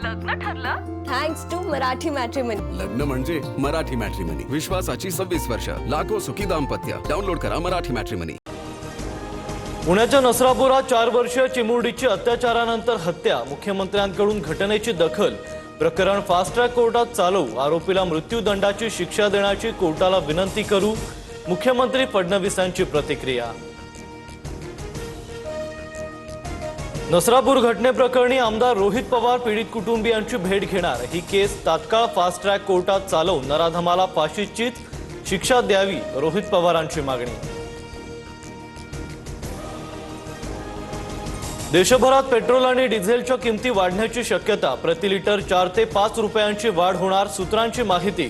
लग्न ठरलं thanks to Marathi matrimony. लग्न म्हणजे मराठी मॅट्रिमनी, विश्वासाची 26 वर्ष, लाखो सुखी दाम्पत्य। डाउनलोड करा मराठी मॅट्रिमनी। पुण्याच्या नसरापुरात 4 वर्षीय चिमुरडीची अत्याचारानंतर हत्या, मुख्यमंत्र्यांकडून घटनेची दखल, प्रकरण फास्ट ट्रॅक कोर्टात चालवू, आरोपीला मृत्यूदंडाची शिक्षा देण्याची कोर्टाला विनंती करू, मुख्यमंत्री फडणवीसांची प्रतिक्रिया। नसरापूर घटनेप्रकरणी आमदार रोहित पवार पीडित कुटुंबियांची भेट घेणार। ही केस तात्काळ फास्ट ट्रॅक कोर्टात चालवून नराधमाला फाशीचीच शिक्षा द्यावी, रोहित पवारांची मागणी। देशभरात पेट्रोल आणि डिझेलच्या किमती वाढण्याची शक्यता, प्रति लिटर 4 ते 5 रुपयांची वाढ होणार, सूत्रांची माहिती।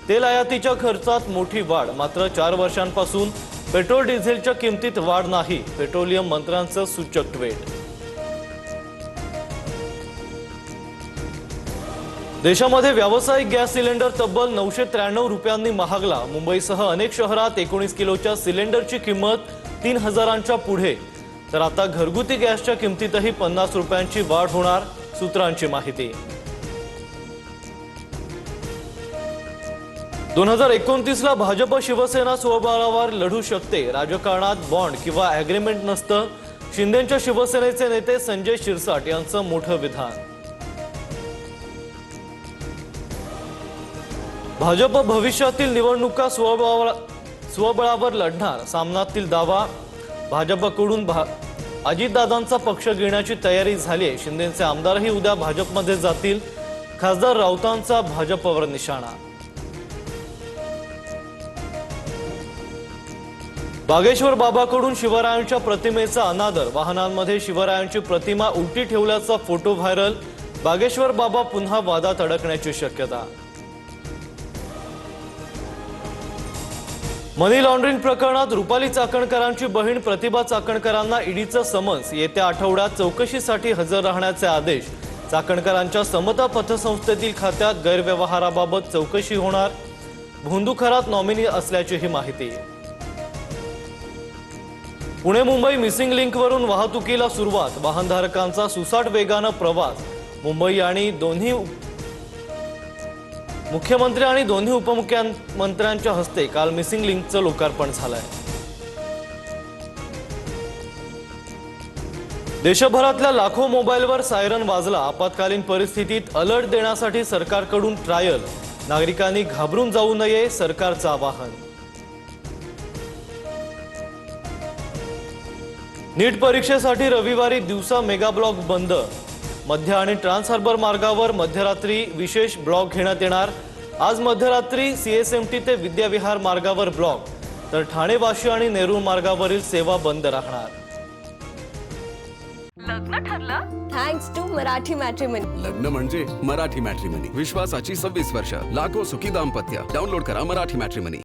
तेल आयातीच्या खर्चात मोठी वाढ, मात्र 4 वर्षांपासून पेट्रोल डिझेलच्या किमतीत वाढ नाही, पेट्रोलियम मंत्र्यांचं सूचक ट्विट। देशामध्ये व्यावसायिक गॅस सिलेंडर तब्बल 993 रुपयांनी महागला। मुंबईसह अनेक शहरात 19 किलोच्या सिलेंडरची किंमत 3000च्या पुढे, तर आता घरगुती गॅसच्या किमतीतही 50 रुपयांची वाढ होणार, सूत्रांची माहिती। 2029ला भाजप शिवसेना स्वबळावर लढू शकते, राजकारणात बॉन्ड किंवा अग्रीमेंट नसतं, शिंदेच्या शिवसेनेचे नेते संजय शिरसाट यांचं मोठं विधान। भाजप भविष्यातील निवडणुका स्वबळावर लढणार, सामनातील दावा, भाजपकडून अजितदादांचा पक्ष घेण्याची तयारी झाली आहे, शिंदेचे आमदारही उद्या भाजपमध्ये जातील, खासदार राऊतांचा भाजपवर निशाणा। बागेश्वर बाबाकडून शिवरायांच्या प्रतिमेचा अनादर, वाहनांमध्ये शिवरायांची प्रतिमा उलटी ठेवल्याचा फोटो व्हायरल, बागेश्वर बाबा पुन्हा वादात अडकण्याची शक्यता। मनी लॉन्ड्रिंग प्रकरणात रुपाली चाकणकरांची बहीण प्रतिभा चाकणकरांना ईडीचं समन्स, येत्या आठवड्यात चौकशीसाठी हजर राहण्याचे आदेश, चाकणकरांच्या समता पतसंस्थेतील खात्यात गैरव्यवहाराबाबत चौकशी होणार, भोंदूखरात नॉमिनी असल्याचीही माहिती। पुणे मुंबई मिसिंग लिंकवरून वाहतुकीला सुरुवात, वाहनधारकांचा सुसाट वेगानं प्रवास, मुंबई आणि मुख्यमंत्री आणि दोन्ही उपमुख्यमंत्र्यांच्या हस्ते काल मिसिंग लिंकचं लोकार्पण झालंय। देशभरातल्या लाखो मोबाईलवर सायरन वाजला, आपत्कालीन परिस्थितीत अलर्ट देण्यासाठी सरकारकडून ट्रायल, नागरिकांनी घाबरून जाऊ नये, सरकारचं आवाहन। नीट परीक्षेसाठी रविवारी दिवसा मेगा ब्लॉक बंद, मध्य आणि ट्रान्स हार्बर मार्गावर मध्यरात्री विशेष ब्लॉक घेण्यात येणार, आज मध्यरात्री सीएसएमटी ते विद्याविहार मार्गावर ब्लॉक, तर ठाणे वाशी आणि नेरूळ मार्गावरील सेवा बंद राहणार। लग्न ठरलं थँक्स टू मराठी मॅट्रिमनी। लग्न म्हणजे मराठी मॅट्रिमनी, विश्वासाची 26 वर्ष, लाखो सुखी दाम्पत्य। डाउनलोड करा मराठी मॅट्रिमनी।